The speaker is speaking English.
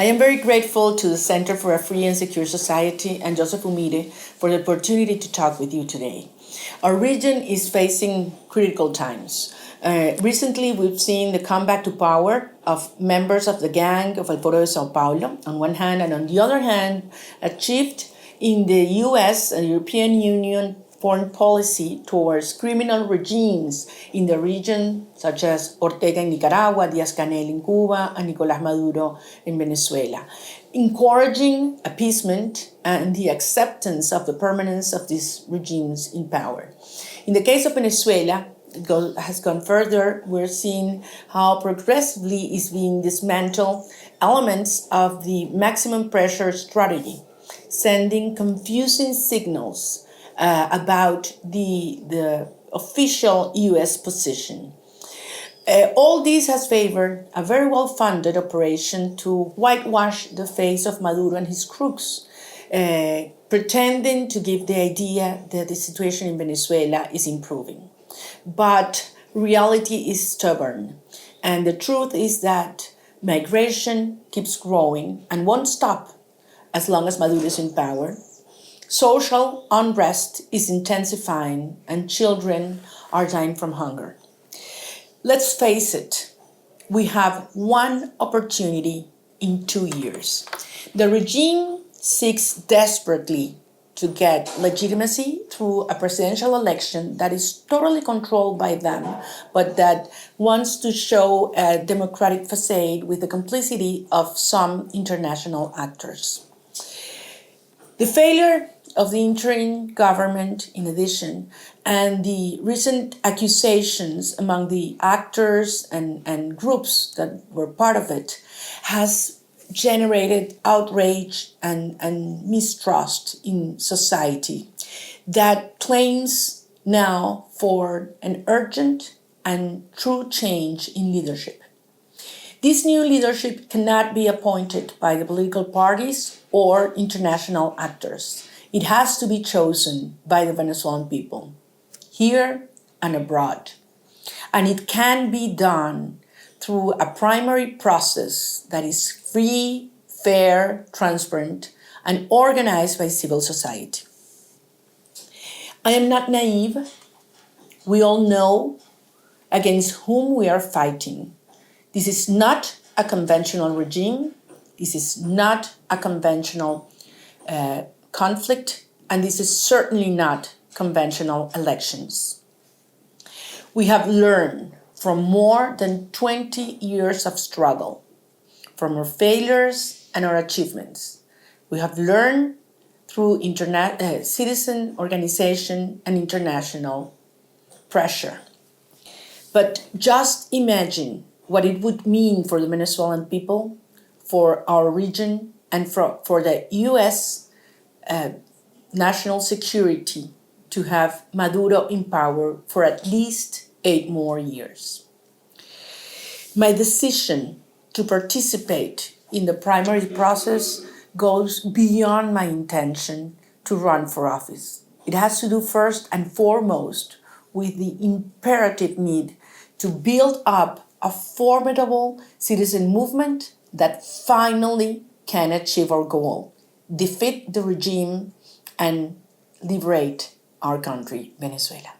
I am very grateful to the Center for a Free and Secure Society and Joseph Umire for the opportunity to talk with you today. Our region is facing critical times. Recently, we've seen the comeback to power of members of the gang of El Foro de Sao Paulo, on one hand, and on the other hand, a shift in the US and European Union foreign policy towards criminal regimes in the region, such as Ortega in Nicaragua, Díaz-Canel in Cuba, and Nicolas Maduro in Venezuela, encouraging appeasement and the acceptance of the permanence of these regimes in power. In the case of Venezuela, it has gone further. We're seeing how progressively is being dismantled elements of the maximum pressure strategy, sending confusing signals about the official US position. All this has favored a very well-funded operation to whitewash the face of Maduro and his crooks, pretending to give the idea that the situation in Venezuela is improving. But reality is stubborn, and the truth is that migration keeps growing and won't stop as long as Maduro is in power. Social unrest is intensifying, and children are dying from hunger. Let's face it, we have one opportunity in 2 years. The regime seeks desperately to get legitimacy through a presidential election that is totally controlled by them, but that wants to show a democratic facade with the complicity of some international actors. The failure of the interim government, in addition, and the recent accusations among the actors and groups that were part of it has generated outrage and mistrust in society that claims now for an urgent and true change in leadership. This new leadership cannot be appointed by the political parties or international actors. It has to be chosen by the Venezuelan people, here and abroad. And it can be done through a primary process that is free, fair, transparent, and organized by civil society. I am not naive. We all know against whom we are fighting. This is not a conventional regime. This is not a conventional conflict, and this is certainly not conventional elections. We have learned from more than 20 years of struggle, from our failures and our achievements. We have learned through citizen organization and international pressure. But just imagine what it would mean for the Venezuelan people, for our region, and for the US national security to have Maduro in power for at least 8 more years. My decision to participate in the primary process goes beyond my intention to run for office. It has to do first and foremost with the imperative need to build up a formidable citizen movement that finally can achieve our goal, defeat the regime and liberate our country, Venezuela.